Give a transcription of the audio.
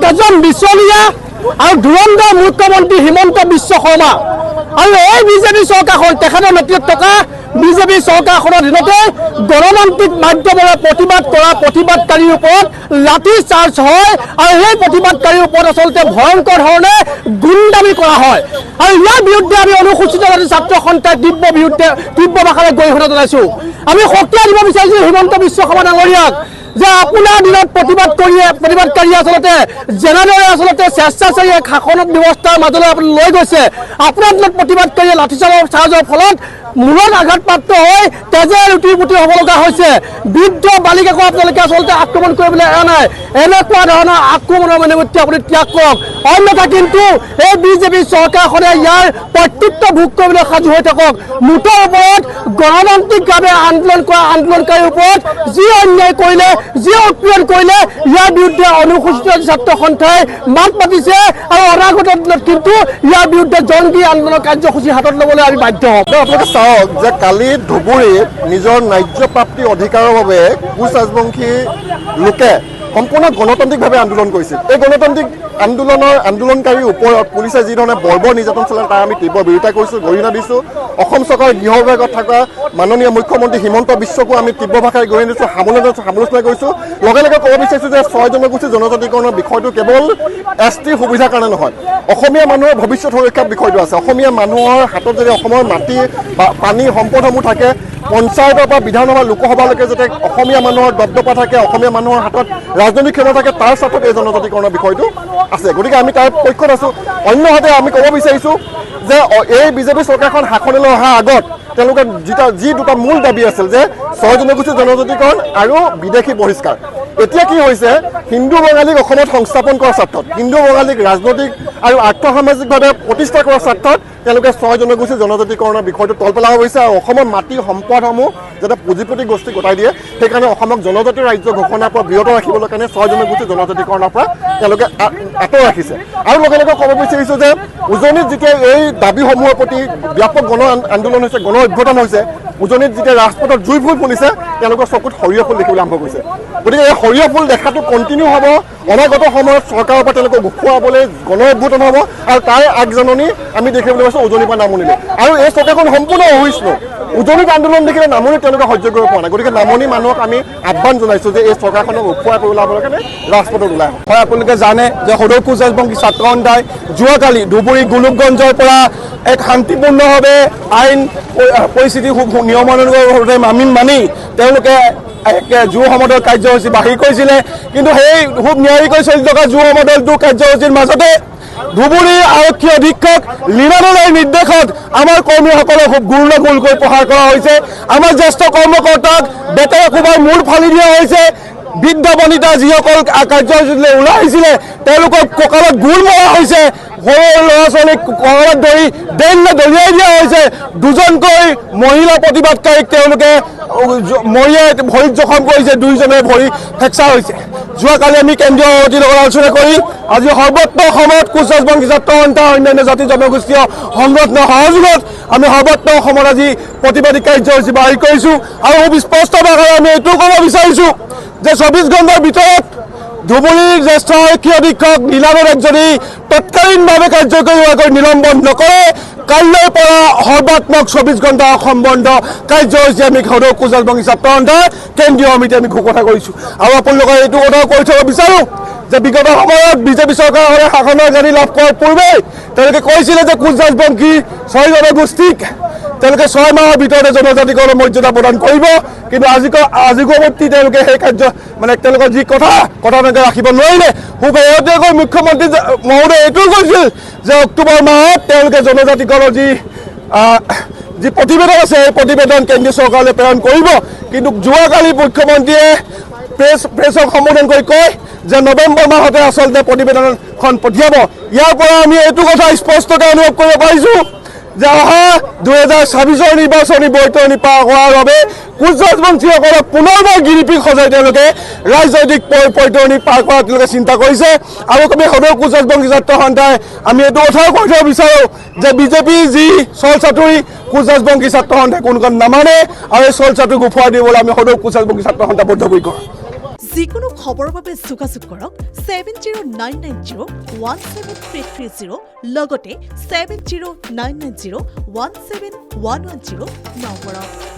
এজন বিশ্বলীয়া আৰু ধুৰন্ধৰ মুখ্যমন্ত্ৰী হিমন্ত বিশ্ব শৰ্মা আৰু এই বিজেপি চৰকাৰখন তেখেতৰ নেতৃত্বত থকা বিজেপি চৰকাৰখনৰ দিনতে গণতান্ত্ৰিক মাধ্যমেৰে প্ৰতিবাদ কৰা প্ৰতিবাদকাৰীৰ ওপৰত লাঠি চাৰ্জ হয় আৰু সেই প্ৰতিবাদকাৰীৰ ওপৰত আচলতে ভয়ংকৰ ধৰণে গুণ্ডামি কৰা হয় আৰু ইয়াৰ বিৰুদ্ধে আমি অনুসূচিত জাতি ছাত্ৰ সন্থাই তীব্ৰ ভাষাৰে গৰিহণা জনাইছো। আমি সক্ৰিয় দিব বিচাৰিছো হিমন্ত বিশ্ব শৰ্মা ডাঙৰীয়াক যে আপোনাৰ দিনত প্ৰতিবাদকাৰী আচলতে যেনেদৰে আচলতে স্বেচ্ছাচাৰী এক শাসন ব্যৱস্থাৰ মাজলৈ আপুনি লৈ গৈছে, আপোনাৰ দিনত প্ৰতিবাদকাৰীয়ে লাঠিচাৰ্জৰ ফলত মূৰত আঘাতপ্ৰাপ্ত হৈ তেজে লুটি পুটি হ'ব লগা হৈছে। বৃদ্ধ বালিকাকো আপোনালোকে আচলতে আক্ৰমণ কৰিবলৈ এৰা নাই। এনেকুৱা ধৰণৰ আক্ৰমণৰ মনোবৃত্তি আপুনি ত্যাগ কৰক, অন্যথা কিন্তু এই বিজেপি চৰকাৰখনে ইয়াৰ প্ৰত্যুত্ত ভোগ কৰিবলৈ সাজু হৈ থাকক। মুঠৰ ওপৰত গণতান্ত্ৰিকভাৱে আন্দোলন কৰা আন্দোলনকাৰীৰ ওপৰত যি অন্যায় কৰিলে, যি উৎপীড়ন কৰিলে, ইয়াৰ বিৰুদ্ধে অনুসূচিত ছাত্ৰ সন্থাই মাত মাতিছে আৰু অনাগত দিনত কিন্তু ইয়াৰ বিৰুদ্ধে জংগী আন্দোলন কাৰ্যসূচী হাতত ল'বলৈ আমি বাধ্য হ'ম। আপোনালোকে চাওক যে কালি ধুবুৰীত নিজৰ ন্যায্য প্ৰাপ্তি অধিকাৰৰ বাবে কোচ ৰাজবংশী লোকে সম্পূৰ্ণ গণতান্ত্ৰিকভাৱে আন্দোলন কৰিছিল। এই গণতান্ত্ৰিক আন্দোলনকাৰীৰ ওপৰত পুলিচে যিধৰণে বৰ্বৰ নিৰ্যাতন চলালে তাৰ আমি তীব্ৰ বিৰোধিতা কৰিছোঁ, গৰিহণা দিছোঁ। অসম চৰকাৰৰ গৃহ বিভাগত থকা মাননীয় মুখ্যমন্ত্ৰী হিমন্ত বিশ্বকো আমি তীব্ৰ ভাষাৰে গৰিহণা দিছোঁ, সমালোচনা কৰিছোঁ। লগে লগে ক'ব বিচাৰিছোঁ যে 6 জনগোষ্ঠী জনজাতিকৰণৰ বিষয়টো কেৱল ST সুবিধাৰ কাৰণে নহয়, অসমীয়া মানুহৰ ভৱিষ্যত সুৰক্ষাৰ বিষয়টো আছে। অসমীয়া মানুহৰ হাতত যদি অসমৰ মাটি বা পানী সম্পদসমূহ থাকে, পঞ্চায়তৰ পৰা বিধানসভা লোকসভালৈকে যাতে অসমীয়া মানুহৰ দপদপা থাকে, অসমীয়া মানুহৰ হাতত ৰাজনৈতিক ক্ষমতা থাকে, তাৰ স্বাৰ্থত এই জনজাতিকৰণৰ বিষয়টো আছে। গতিকে আমি তাৰ পক্ষত আছোঁ। অন্যহাতে আমি ক'ব বিচাৰিছোঁ যে এই বিজেপি চৰকাৰখন শাসনলৈ অহাৰ আগত তেওঁলোকে যি দুটা মূল দাবী আছিল যে 6 জনগোষ্ঠী জনজাতিকৰণ আৰু বিদেশী বহিষ্কাৰ। এতিয়া কি হৈছে, হিন্দু বঙালীক অসমত সংস্থাপন কৰাৰ স্বাৰ্থত, হিন্দু বঙালীক ৰাজনৈতিক আৰু আৰ্থসামাজিকভাৱে প্ৰতিষ্ঠা কৰাৰ স্বাৰ্থত তেওঁলোকে 6 জনগোষ্ঠী জনজাতিকৰণৰ বিষয়টো তল পেলাব বিচাৰে আৰু অসমৰ মাটি সম্পদসমূহ যাতে পুঁজিপতি গোষ্ঠী গোটাই দিয়ে, সেইকাৰণে অসমক জনজাতি ৰাজ্য ঘোষণাৰ পৰা বিৰত ৰাখিবলৈ কাৰণে 6 জনগোষ্ঠী জনজাতিকৰণৰ পৰা তেওঁলোকে আঁতৰ ৰাখিছে। আৰু লগে লগে ক'ব বিচাৰিছোঁ যে উজনিত যেতিয়া এই দাবীসমূহৰ প্ৰতি ব্যাপক গণ আন্দোলন হৈছে, গণ অভ্যুত্থান হৈছে, উজনিত যেতিয়া ৰাজপথত জুই ফুল ফুলিছে, তেওঁলোকৰ চকুত সৰিয়হ ফুল দেখিবলৈ আৰম্ভ কৰিছে। গতিকে এই সৰিয়হ ফুল দেখাটো কণ্টিনিউ হ'ব। অনাগত সময়ত চৰকাৰৰ পৰা তেওঁলোকক দেখুৱাবলৈ গণ অভ্যুত্থান হ'ব আৰু তাৰ আগজাননী আমি দেখিবলৈ পাইছোঁ উজনিৰ পৰা নামনিলে। আৰু এই চৰকাৰখন সম্পূৰ্ণ অসহিষ্ণু। উজনিত আন্দোলন দেখিলে নামনিত তেওঁলোকে সহ্য কৰিব পৰা নাই। গতিকে নামনি মানুহক আমি আহ্বান জনাইছোঁ যে এই চৰকাৰখনক উৎসুৱাই কৰি ওলাবৰ কাৰণে ৰাজপথত ওলাই আহক। হয়, আপোনালোকে জানে যে সদৌ কোচ ৰাজবংশী ছাত্ৰ সন্থাই যোৱাকালি ধুবুৰী গোলোকগঞ্জৰ পৰা এক শান্তিপূৰ্ণভাৱে আইন পৰিস্থিতি নিয়মানুৱৰ্তিতা মানি তেওঁলোকে যুৱ সমদল কাৰ্যসূচী বাহিৰ কৰিছিলে। কিন্তু সেই খুব নিয়াৰিকৈ চলি থকা যুৱ সমদলটো কাৰ্যসূচীৰ মাজতে ধুবুৰী আৰক্ষী অধীক্ষক লীনাদলৈৰ নিৰ্দেশত আমাৰ কৰ্মীসকলক খুব গুৰুলগুলকৈ প্ৰহাৰ কৰা হৈছে। আমাৰ জ্যেষ্ঠ কৰ্মকৰ্তাক বেতেৰে কোবাই মূৰ ফালি দিয়া হৈছে। বৃদ্ধ বনিতা যিসকল কাৰ্যসূচীলৈ ওলাই আহিছিলে তেওঁলোকক কঁকালত গুৰ মৰা হৈছে। সৰু ল'ৰা ছোৱালীক কঁকালত ধৰি দলিয়াই দিয়া হৈছে। 2জনকৈ মহিলা প্ৰতিবাদকাৰীক তেওঁলোকে মৰিয়াই ভৰিত জখম কৰিছে, 2জনে ভৰি ফ্ৰেকচাৰ হৈছে। যোৱাকালি আমি কেন্দ্ৰীয় সভাপতিৰ লগত আলোচনা কৰি আজি সৰ্বত্ৰ অসমত কোচ ৰাজবংশী ছাত্ৰ সন্থা অন্যান্য জাতি জনগোষ্ঠীয় সংগঠনৰ সহযোগত আমি সৰ্বত্ৰ অসমত আজি প্ৰতিবাদী কাৰ্যসূচী বাহিৰ কৰিছোঁ। আৰু খুব স্পষ্ট ভাষাৰে আমি এইটো ক'ব বিচাৰিছোঁ যে 24 ঘণ্টাৰ ভিতৰত ধুবুৰীৰ জ্যেষ্ঠ আৰক্ষী অধীক্ষক লীনাদলৈক যদি তৎকালীনভাৱে কাৰ্যকৰী হোৱাকৈ নিলম্বন নকৰে, কাইলৈৰ পৰা সৰ্বাত্মক 24 ঘণ্টা অসম বন্ধ কাৰ্যসূচী আমি সদৌ কোচ ৰাজবংশী ছাত্ৰ সন্থাৰ কেন্দ্ৰীয় সমিতিয়ে আমি ঘোষণা কৰিছোঁ। আৰু আপোনালোকে এইটো কথাও কৈ থব বিচাৰোঁ যে বিগত সময়ত বিজেপি চৰকাৰখনে শাসনৰ গাড়ী লাভ কৰাৰ পূৰ্বে তেওঁলোকে কৈছিলে যে কোচ ৰাজবংশী 6 জনগোষ্ঠীক তেওঁলোকে 6 মাহৰ ভিতৰতে জনজাতিকৰণৰ মৰ্যাদা প্ৰদান কৰিব। কিন্তু আজিগৱৰ্তী তেওঁলোকে সেই তেওঁলোকৰ যি কথা তেওঁলোকে ৰাখিব নোৱাৰিলে। খুব শেহতীয়াকৈ মুখ্যমন্ত্ৰী মহোদয়ে এইটোও কৈছিল যে অক্টোবৰ মাহত তেওঁলোকে জনজাতিকৰণৰ যি প্ৰতিবেদন আছে সেই প্ৰতিবেদন কেন্দ্ৰীয় চৰকাৰলৈ প্ৰেৰণ কৰিব। কিন্তু যোৱাকালি মুখ্যমন্ত্ৰীয়ে প্ৰেছক সম্বোধন কৰি কয় যে নৱেম্বৰ মাহতে আচলতে প্ৰতিবেদনখন পঠিয়াব। ইয়াৰ পৰা আমি এইটো কথা স্পষ্টকৈ অনুভৱ কৰিব পাৰিছোঁ যে অহা 2026 নিৰ্বাচনী বৈতৰণি পাৰ কৰাৰ বাবে কোচ ৰাজবংশীসকলক পুনৰবাৰ গিৰিপিক সজাই তেওঁলোকে ৰাজনৈতিক বৈতৰণি পাৰ কৰাৰ তেওঁলোকে চিন্তা কৰিছে আৰু কবি সদৌ কোচ ৰাজবংশী ছাত্ৰ সন্থাই আমি এইটো কথাও কৈ থব বিচাৰোঁ যে বিজেপি যি চল চাতুৰি কোচ ৰাজবংশী ছাত্ৰ সন্থাই কোনোখন নামানে আৰু এই চল চাতুৰি গুফুৱাই দিবলৈ আমি সদৌ কোচ ৰাজবংশী ছাত্ৰ সন্থা বদ্ধপৰি কৰোঁ যিকোনো খবৰৰ বাবে যোগাযোগ কৰক 7099017330 লগতে 7099017110 নম্বৰত।